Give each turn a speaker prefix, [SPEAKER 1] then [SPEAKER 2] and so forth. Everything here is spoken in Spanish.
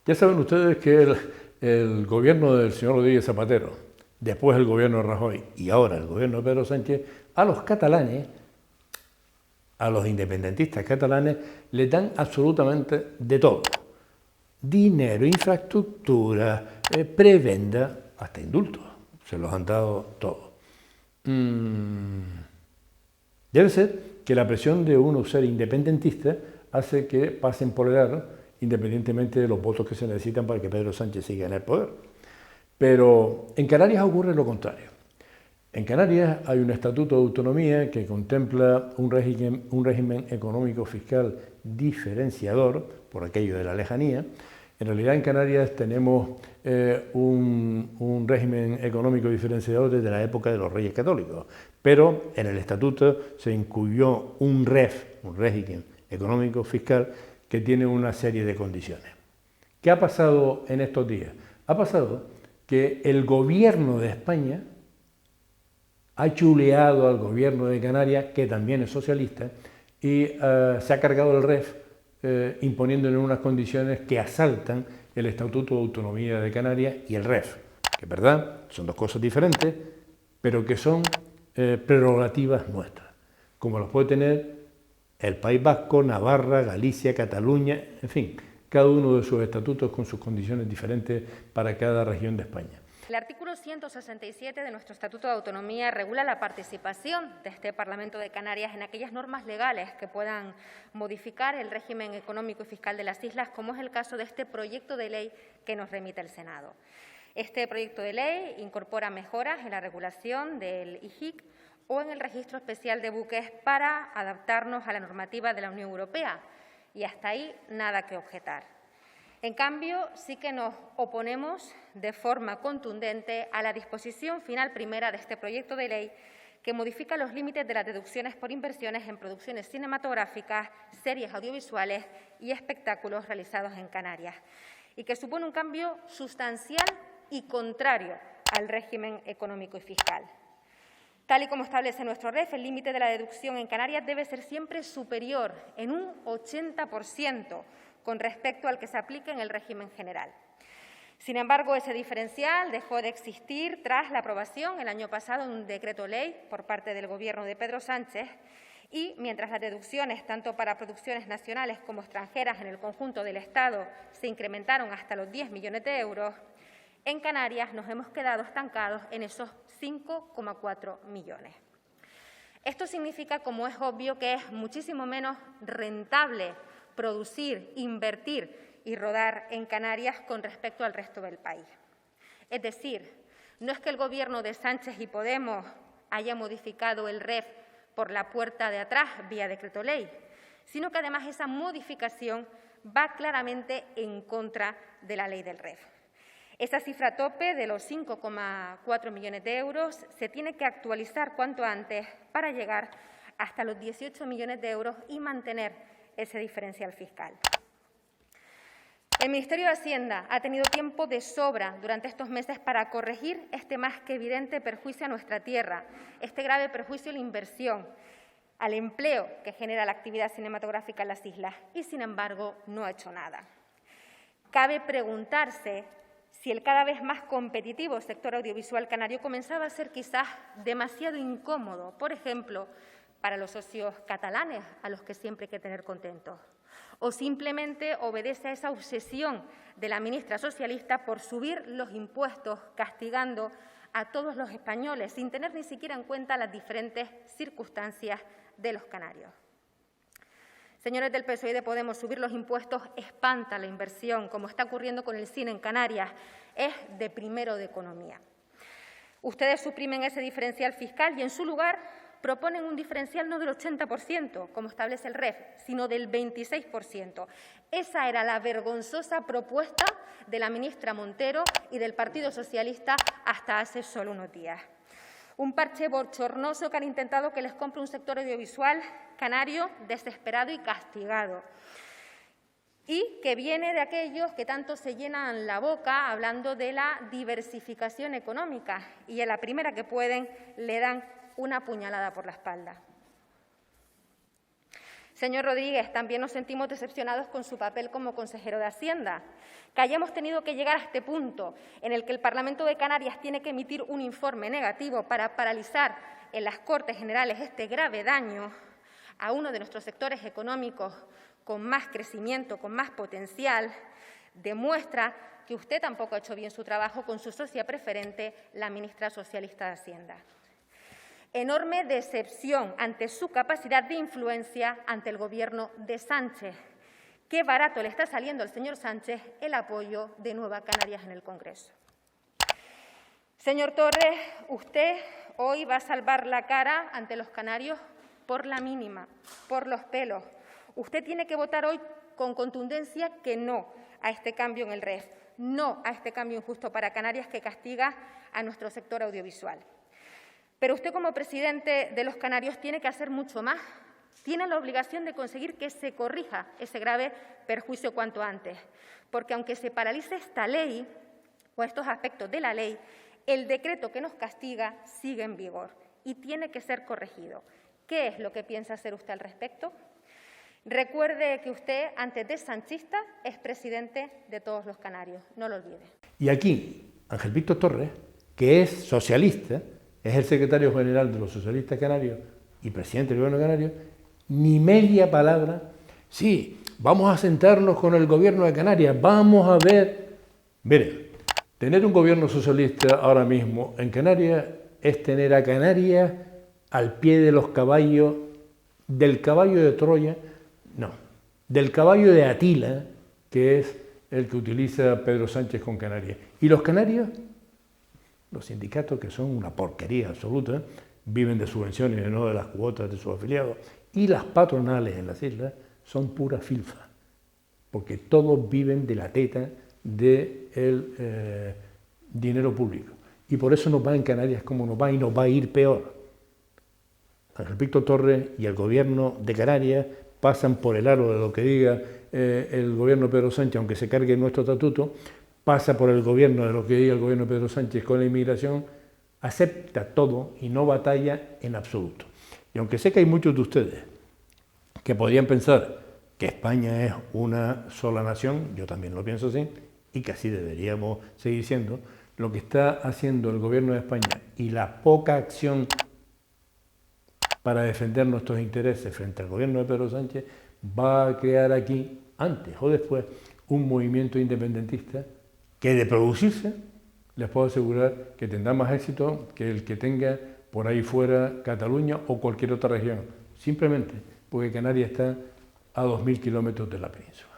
[SPEAKER 1] Ya saben ustedes que el gobierno del señor Rodríguez Zapatero, después el gobierno de Rajoy y ahora el gobierno de Pedro Sánchez, a los catalanes, a los independentistas catalanes, les dan absolutamente de todo. Dinero, infraestructura, prebenda, hasta indultos. Se los han dado todo. Debe ser que la presión de uno ser independentista hace que pasen por el aro, independientemente de los votos que se necesitan para que Pedro Sánchez siga en el poder. Pero en Canarias ocurre lo contrario. En Canarias hay un estatuto de autonomía que contempla un régimen económico fiscal diferenciador, por aquello de la lejanía. En realidad en Canarias tenemos un régimen económico diferenciador desde la época de los Reyes Católicos, pero en el estatuto se incluyó un régimen económico fiscal que tiene una serie de condiciones. ¿Qué ha pasado en estos días? Ha pasado que el gobierno de España ha chuleado al gobierno de Canarias, que también es socialista, y se ha cargado el REF imponiéndole unas condiciones que asaltan el Estatuto de Autonomía de Canarias y el REF, que es verdad, son dos cosas diferentes, pero que son prerrogativas nuestras, como las puede tener el País Vasco, Navarra, Galicia, Cataluña, en fin, cada uno de sus estatutos con sus condiciones diferentes para cada región de España.
[SPEAKER 2] El artículo 167 de nuestro Estatuto de Autonomía regula la participación de este Parlamento de Canarias en aquellas normas legales que puedan modificar el régimen económico y fiscal de las islas, como es el caso de este proyecto de ley que nos remite el Senado. Este proyecto de ley incorpora mejoras en la regulación del IJIC o en el registro especial de buques para adaptarnos a la normativa de la Unión Europea, y hasta ahí nada que objetar. En cambio, sí que nos oponemos de forma contundente a la disposición final primera de este proyecto de ley que modifica los límites de las deducciones por inversiones en producciones cinematográficas, series audiovisuales y espectáculos realizados en Canarias, y que supone un cambio sustancial y contrario al régimen económico y fiscal. Tal y como establece nuestro REF, el límite de la deducción en Canarias debe ser siempre superior en un 80% con respecto al que se aplica en el régimen general. Sin embargo, ese diferencial dejó de existir tras la aprobación el año pasado de un decreto ley por parte del Gobierno de Pedro Sánchez, y mientras las deducciones, tanto para producciones nacionales como extranjeras en el conjunto del Estado, se incrementaron hasta los 10 millones de euros, en Canarias nos hemos quedado estancados en esos 5,4 millones. Esto significa, como es obvio, que es muchísimo menos rentable producir, invertir y rodar en Canarias con respecto al resto del país. Es decir, no es que el Gobierno de Sánchez y Podemos haya modificado el REF por la puerta de atrás vía decreto ley, sino que además esa modificación va claramente en contra de la ley del REF. Esa cifra tope de los 5,4 millones de euros se tiene que actualizar cuanto antes para llegar hasta los 18 millones de euros y mantener ese diferencial fiscal. El Ministerio de Hacienda ha tenido tiempo de sobra durante estos meses para corregir este más que evidente perjuicio a nuestra tierra, este grave perjuicio a la inversión, al empleo que genera la actividad cinematográfica en las islas, y, sin embargo, no ha hecho nada. Cabe preguntarse si el cada vez más competitivo sector audiovisual canario comenzaba a ser quizás demasiado incómodo, por ejemplo, para los socios catalanes, a los que siempre hay que tener contentos, o simplemente obedece a esa obsesión de la ministra socialista por subir los impuestos, castigando a todos los españoles, sin tener ni siquiera en cuenta las diferentes circunstancias de los canarios. Señores del PSOE y de Podemos, subir los impuestos espanta la inversión, como está ocurriendo con el cine en Canarias. Es de primero de economía. Ustedes suprimen ese diferencial fiscal y, en su lugar, proponen un diferencial no del 80%, como establece el REF, sino del 26%. Esa era la vergonzosa propuesta de la ministra Montero y del Partido Socialista hasta hace solo unos días. Un parche bochornoso que han intentado que les compre un sector audiovisual canario desesperado y castigado, y que viene de aquellos que tanto se llenan la boca hablando de la diversificación económica, y a la primera que pueden le dan una puñalada por la espalda. Señor Rodríguez, también nos sentimos decepcionados con su papel como consejero de Hacienda. Que hayamos tenido que llegar a este punto en el que el Parlamento de Canarias tiene que emitir un informe negativo para paralizar en las Cortes Generales este grave daño a uno de nuestros sectores económicos con más crecimiento, con más potencial, demuestra que usted tampoco ha hecho bien su trabajo con su socia preferente, la ministra socialista de Hacienda. Enorme decepción ante su capacidad de influencia ante el Gobierno de Sánchez. Qué barato le está saliendo al señor Sánchez el apoyo de Nueva Canarias en el Congreso. Señor Torres, usted hoy va a salvar la cara ante los canarios por la mínima, por los pelos. Usted tiene que votar hoy con contundencia que no a este cambio en el REF, no a este cambio injusto para Canarias que castiga a nuestro sector audiovisual. Pero usted, como presidente de los canarios, tiene que hacer mucho más. Tiene la obligación de conseguir que se corrija ese grave perjuicio cuanto antes, porque aunque se paralice esta ley o estos aspectos de la ley, el decreto que nos castiga sigue en vigor y tiene que ser corregido. ¿Qué es lo que piensa hacer usted al respecto? Recuerde que usted, antes de sanchista, es presidente de todos los canarios. No lo olvide.
[SPEAKER 1] Y aquí, Ángel Víctor Torres, que es socialista, es el secretario general de los socialistas canarios y presidente del gobierno canario, ni media palabra. Sí, vamos a sentarnos con el gobierno de Canarias, vamos a ver. Mire, tener un gobierno socialista ahora mismo en Canarias es tener a Canarias al pie de los caballos, del caballo de Troya, no, del caballo de Atila, que es el que utiliza Pedro Sánchez con Canarias. Y los canarios, los sindicatos, que son una porquería absoluta, viven de subvenciones y no de las cuotas de sus afiliados, y las patronales en las islas son pura filfa, porque todos viven de la teta del dinero público. Y por eso nos va en Canarias como nos va y nos va a ir peor. Ángel Víctor Torres y el gobierno de Canarias pasan por el aro de lo que diga el gobierno de Pedro Sánchez, aunque se cargue nuestro estatuto, pasa por el gobierno de lo que diga el gobierno de Pedro Sánchez con la inmigración, acepta todo y no batalla en absoluto. Y aunque sé que hay muchos de ustedes que podrían pensar que España es una sola nación, yo también lo pienso así, y que así deberíamos seguir siendo, lo que está haciendo el gobierno de España y la poca acción para defender nuestros intereses frente al gobierno de Pedro Sánchez va a crear aquí, antes o después, un movimiento independentista que, de producirse, les puedo asegurar que tendrá más éxito que el que tenga por ahí fuera Cataluña o cualquier otra región, simplemente porque Canarias está a 2000 kilómetros de la península.